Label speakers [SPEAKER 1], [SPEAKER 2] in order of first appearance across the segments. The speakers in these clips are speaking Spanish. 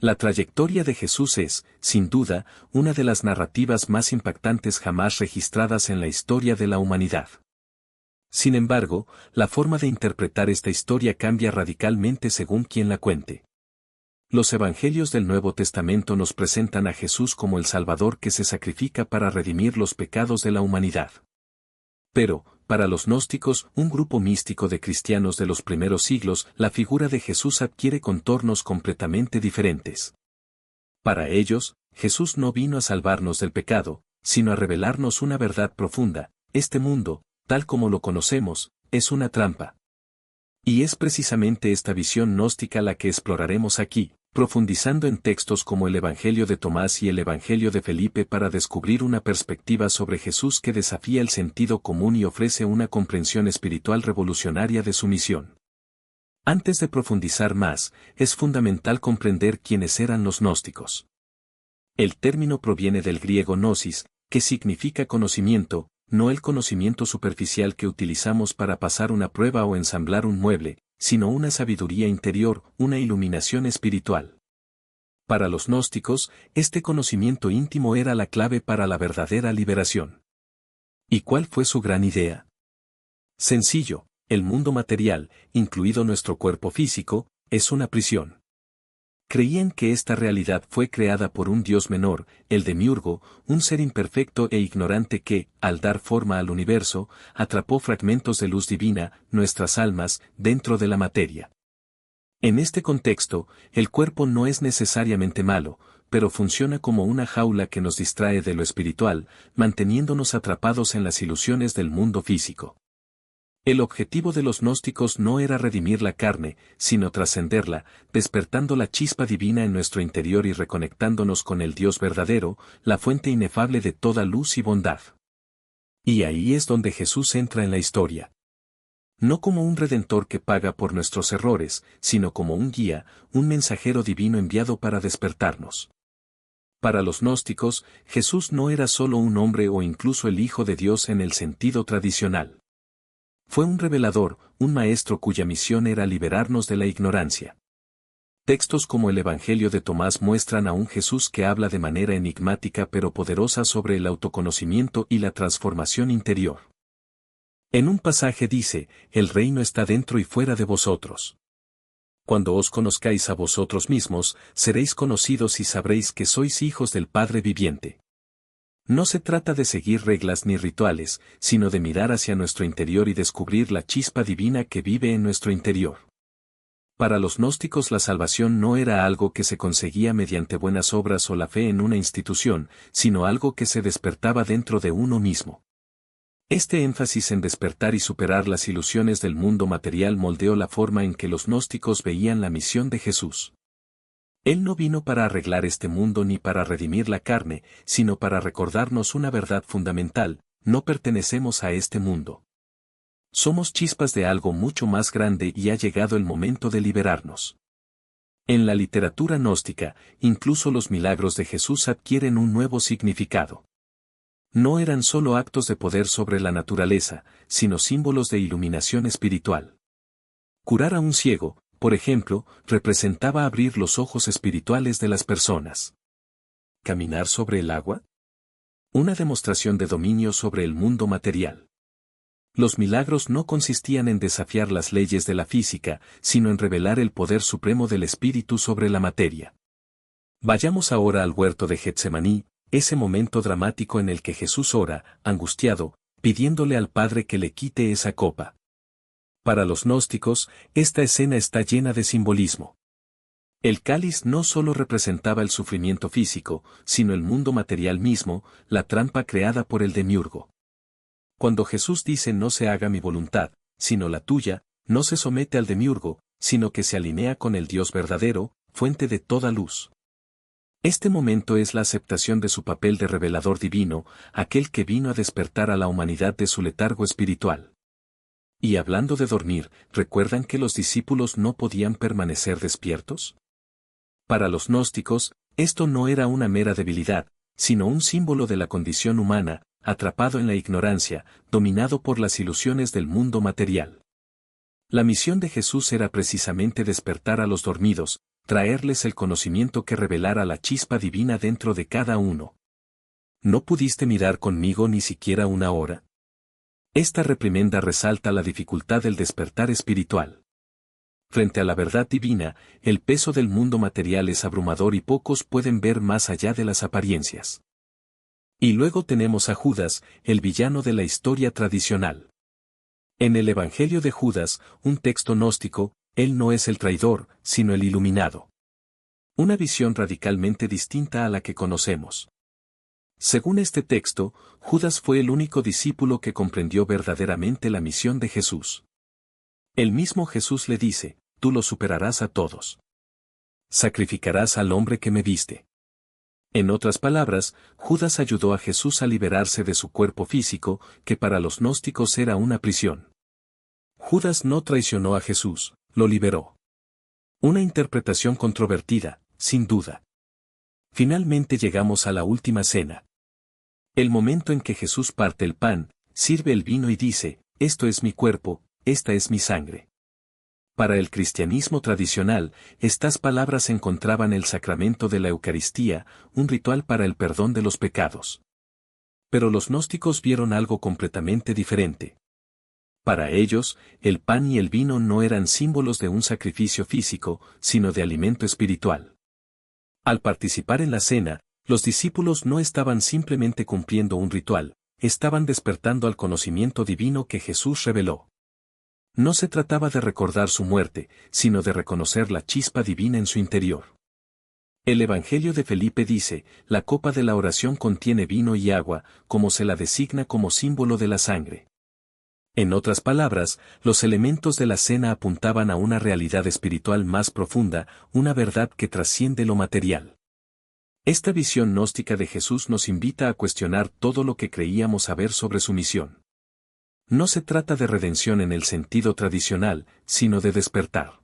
[SPEAKER 1] La trayectoria de Jesús es, sin duda, una de las narrativas más impactantes jamás registradas en la historia de la humanidad. Sin embargo, la forma de interpretar esta historia cambia radicalmente según quien la cuente. Los evangelios del Nuevo Testamento nos presentan a Jesús como el Salvador que se sacrifica para redimir los pecados de la humanidad. Pero, para los gnósticos, un grupo místico de cristianos de los primeros siglos, la figura de Jesús adquiere contornos completamente diferentes. Para ellos, Jesús no vino a salvarnos del pecado, sino a revelarnos una verdad profunda: este mundo, tal como lo conocemos, es una trampa. Y es precisamente esta visión gnóstica la que exploraremos aquí, profundizando en textos como el Evangelio de Tomás y el Evangelio de Felipe para descubrir una perspectiva sobre Jesús que desafía el sentido común y ofrece una comprensión espiritual revolucionaria de su misión. Antes de profundizar más, es fundamental comprender quiénes eran los gnósticos. El término proviene del griego gnosis, que significa conocimiento, no el conocimiento superficial que utilizamos para pasar una prueba o ensamblar un mueble, sino una sabiduría interior, una iluminación espiritual. Para los gnósticos, este conocimiento íntimo era la clave para la verdadera liberación. ¿Y cuál fue su gran idea? Sencillo: el mundo material, incluido nuestro cuerpo físico, es una prisión. Creían que esta realidad fue creada por un Dios menor, el Demiurgo, un ser imperfecto e ignorante que, al dar forma al universo, atrapó fragmentos de luz divina, nuestras almas, dentro de la materia. En este contexto, el cuerpo no es necesariamente malo, pero funciona como una jaula que nos distrae de lo espiritual, manteniéndonos atrapados en las ilusiones del mundo físico. El objetivo de los gnósticos no era redimir la carne, sino trascenderla, despertando la chispa divina en nuestro interior y reconectándonos con el Dios verdadero, la fuente inefable de toda luz y bondad. Y ahí es donde Jesús entra en la historia. No como un redentor que paga por nuestros errores, sino como un guía, un mensajero divino enviado para despertarnos. Para los gnósticos, Jesús no era solo un hombre o incluso el Hijo de Dios en el sentido tradicional. Fue un revelador, un maestro cuya misión era liberarnos de la ignorancia. Textos como el Evangelio de Tomás muestran a un Jesús que habla de manera enigmática pero poderosa sobre el autoconocimiento y la transformación interior. En un pasaje dice: el reino está dentro y fuera de vosotros. Cuando os conozcáis a vosotros mismos, seréis conocidos y sabréis que sois hijos del Padre viviente. No se trata de seguir reglas ni rituales, sino de mirar hacia nuestro interior y descubrir la chispa divina que vive en nuestro interior. Para los gnósticos la salvación no era algo que se conseguía mediante buenas obras o la fe en una institución, sino algo que se despertaba dentro de uno mismo. Este énfasis en despertar y superar las ilusiones del mundo material moldeó la forma en que los gnósticos veían la misión de Jesús. Él no vino para arreglar este mundo ni para redimir la carne, sino para recordarnos una verdad fundamental: no pertenecemos a este mundo. Somos chispas de algo mucho más grande y ha llegado el momento de liberarnos. En la literatura gnóstica, incluso los milagros de Jesús adquieren un nuevo significado. No eran solo actos de poder sobre la naturaleza, sino símbolos de iluminación espiritual. Curar a un ciego, por ejemplo, representaba abrir los ojos espirituales de las personas. ¿Caminar sobre el agua? Una demostración de dominio sobre el mundo material. Los milagros no consistían en desafiar las leyes de la física, sino en revelar el poder supremo del espíritu sobre la materia. Vayamos ahora al huerto de Getsemaní, ese momento dramático en el que Jesús ora, angustiado, pidiéndole al Padre que le quite esa copa. Para los gnósticos, esta escena está llena de simbolismo. El cáliz no solo representaba el sufrimiento físico, sino el mundo material mismo, la trampa creada por el Demiurgo. Cuando Jesús dice: no se haga mi voluntad, sino la tuya, no se somete al Demiurgo, sino que se alinea con el Dios verdadero, fuente de toda luz. Este momento es la aceptación de su papel de revelador divino, aquel que vino a despertar a la humanidad de su letargo espiritual. Y hablando de dormir, ¿recuerdan que los discípulos no podían permanecer despiertos? Para los gnósticos, esto no era una mera debilidad, sino un símbolo de la condición humana, atrapado en la ignorancia, dominado por las ilusiones del mundo material. La misión de Jesús era precisamente despertar a los dormidos, traerles el conocimiento que revelara la chispa divina dentro de cada uno. ¿No pudiste mirar conmigo ni siquiera una hora? Esta reprimenda resalta la dificultad del despertar espiritual. Frente a la verdad divina, el peso del mundo material es abrumador y pocos pueden ver más allá de las apariencias. Y luego tenemos a Judas, el villano de la historia tradicional. En el Evangelio de Judas, un texto gnóstico, él no es el traidor, sino el iluminado. Una visión radicalmente distinta a la que conocemos. Según este texto, Judas fue el único discípulo que comprendió verdaderamente la misión de Jesús. El mismo Jesús le dice, tú los superarás a todos. Sacrificarás al hombre que me viste. En otras palabras, Judas ayudó a Jesús a liberarse de su cuerpo físico, que para los gnósticos era una prisión. Judas no traicionó a Jesús, lo liberó. Una interpretación controvertida, sin duda. Finalmente llegamos a la última cena. El momento en que Jesús parte el pan, sirve el vino y dice, esto es mi cuerpo, esta es mi sangre. Para el cristianismo tradicional, estas palabras encontraban el sacramento de la Eucaristía, un ritual para el perdón de los pecados. Pero los gnósticos vieron algo completamente diferente. Para ellos, el pan y el vino no eran símbolos de un sacrificio físico, sino de alimento espiritual. Al participar en la cena, los discípulos no estaban simplemente cumpliendo un ritual, estaban despertando al conocimiento divino que Jesús reveló. No se trataba de recordar su muerte, sino de reconocer la chispa divina en su interior. El Evangelio de Felipe dice, la copa de la oración contiene vino y agua, como se la designa como símbolo de la sangre. En otras palabras, los elementos de la cena apuntaban a una realidad espiritual más profunda, una verdad que trasciende lo material. Esta visión gnóstica de Jesús nos invita a cuestionar todo lo que creíamos saber sobre su misión. No se trata de redención en el sentido tradicional, sino de despertar.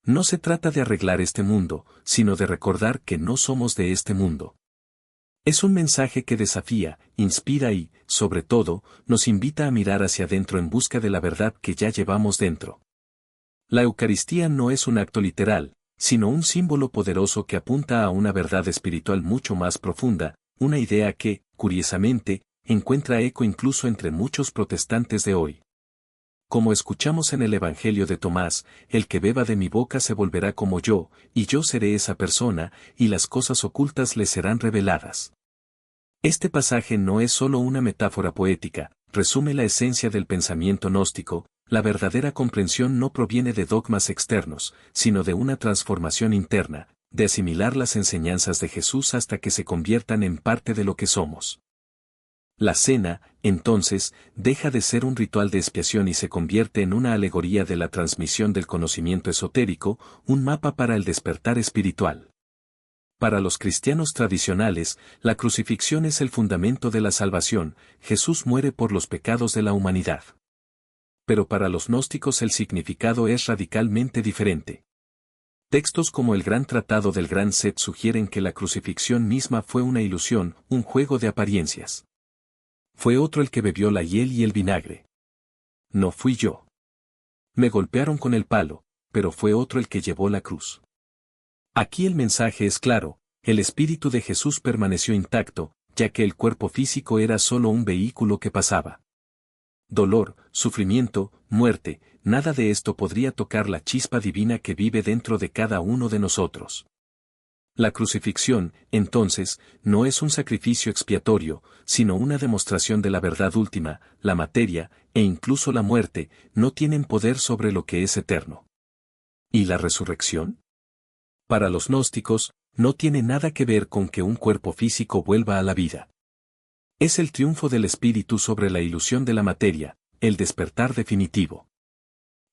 [SPEAKER 1] No se trata de arreglar este mundo, sino de recordar que no somos de este mundo. Es un mensaje que desafía, inspira y, sobre todo, nos invita a mirar hacia adentro en busca de la verdad que ya llevamos dentro. La Eucaristía no es un acto literal, sino un símbolo poderoso que apunta a una verdad espiritual mucho más profunda, una idea que, curiosamente, encuentra eco incluso entre muchos protestantes de hoy. Como escuchamos en el Evangelio de Tomás, el que beba de mi boca se volverá como yo, y yo seré esa persona, y las cosas ocultas le serán reveladas. Este pasaje no es solo una metáfora poética, resume la esencia del pensamiento gnóstico. La verdadera comprensión no proviene de dogmas externos, sino de una transformación interna, de asimilar las enseñanzas de Jesús hasta que se conviertan en parte de lo que somos. La cena, entonces, deja de ser un ritual de expiación y se convierte en una alegoría de la transmisión del conocimiento esotérico, un mapa para el despertar espiritual. Para los cristianos tradicionales, la crucifixión es el fundamento de la salvación, Jesús muere por los pecados de la humanidad. Pero para los gnósticos el significado es radicalmente diferente. Textos como el Gran Tratado del Gran Set sugieren que la crucifixión misma fue una ilusión, un juego de apariencias. Fue otro el que bebió la hiel y el vinagre. No fui yo. Me golpearon con el palo, pero fue otro el que llevó la cruz. Aquí el mensaje es claro, el espíritu de Jesús permaneció intacto, ya que el cuerpo físico era solo un vehículo que pasaba. Dolor, sufrimiento, muerte, nada de esto podría tocar la chispa divina que vive dentro de cada uno de nosotros. La crucifixión, entonces, no es un sacrificio expiatorio, sino una demostración de la verdad última, la materia, e incluso la muerte, no tienen poder sobre lo que es eterno. ¿Y la resurrección? Para los gnósticos, no tiene nada que ver con que un cuerpo físico vuelva a la vida. Es el triunfo del espíritu sobre la ilusión de la materia, el despertar definitivo.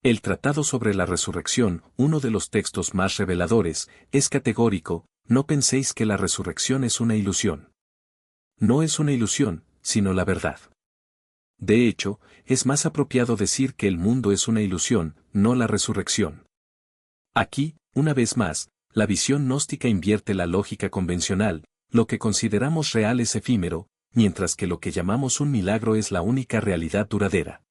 [SPEAKER 1] El Tratado sobre la Resurrección, uno de los textos más reveladores, es categórico: no penséis que la resurrección es una ilusión. No es una ilusión, sino la verdad. De hecho, es más apropiado decir que el mundo es una ilusión, no la resurrección. Aquí, una vez más, la visión gnóstica invierte la lógica convencional, lo que consideramos real es efímero, mientras que lo que llamamos un milagro es la única realidad duradera.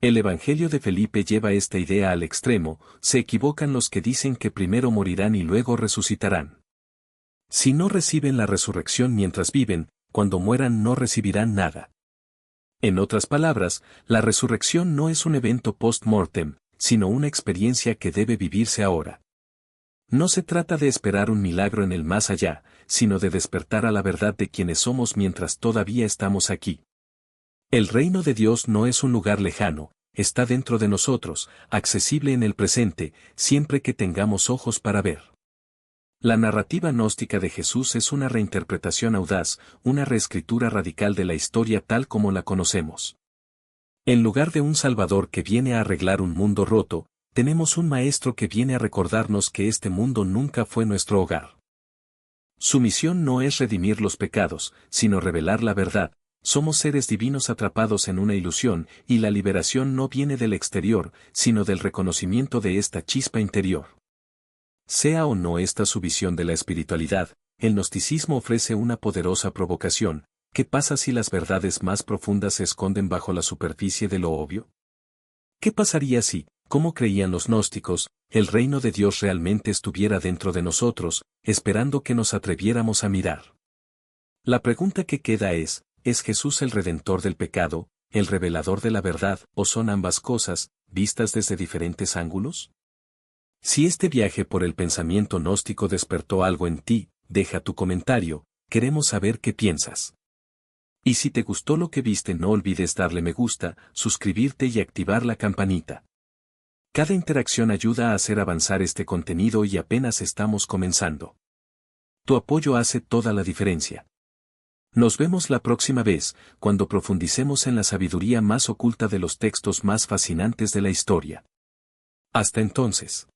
[SPEAKER 1] El Evangelio de Felipe lleva esta idea al extremo, se equivocan los que dicen que primero morirán y luego resucitarán. Si no reciben la resurrección mientras viven, cuando mueran no recibirán nada. En otras palabras, la resurrección no es un evento post-mortem, sino una experiencia que debe vivirse ahora. No se trata de esperar un milagro en el más allá, sino de despertar a la verdad de quienes somos mientras todavía estamos aquí. El reino de Dios no es un lugar lejano, está dentro de nosotros, accesible en el presente, siempre que tengamos ojos para ver. La narrativa gnóstica de Jesús es una reinterpretación audaz, una reescritura radical de la historia tal como la conocemos. En lugar de un Salvador que viene a arreglar un mundo roto, tenemos un Maestro que viene a recordarnos que este mundo nunca fue nuestro hogar. Su misión no es redimir los pecados, sino revelar la verdad. Somos seres divinos atrapados en una ilusión, y la liberación no viene del exterior, sino del reconocimiento de esta chispa interior. Sea o no esta su visión de la espiritualidad, el gnosticismo ofrece una poderosa provocación. ¿Qué pasa si las verdades más profundas se esconden bajo la superficie de lo obvio? ¿Qué pasaría si, como creían los gnósticos, el reino de Dios realmente estuviera dentro de nosotros, esperando que nos atreviéramos a mirar? La pregunta que queda ¿es Jesús el redentor del pecado, el revelador de la verdad, o son ambas cosas, vistas desde diferentes ángulos? Si este viaje por el pensamiento gnóstico despertó algo en ti, deja tu comentario, queremos saber qué piensas. Y si te gustó lo que viste, no olvides darle me gusta, suscribirte y activar la campanita. Cada interacción ayuda a hacer avanzar este contenido y apenas estamos comenzando. Tu apoyo hace toda la diferencia. Nos vemos la próxima vez, cuando profundicemos en la sabiduría más oculta de los textos más fascinantes de la historia. Hasta entonces.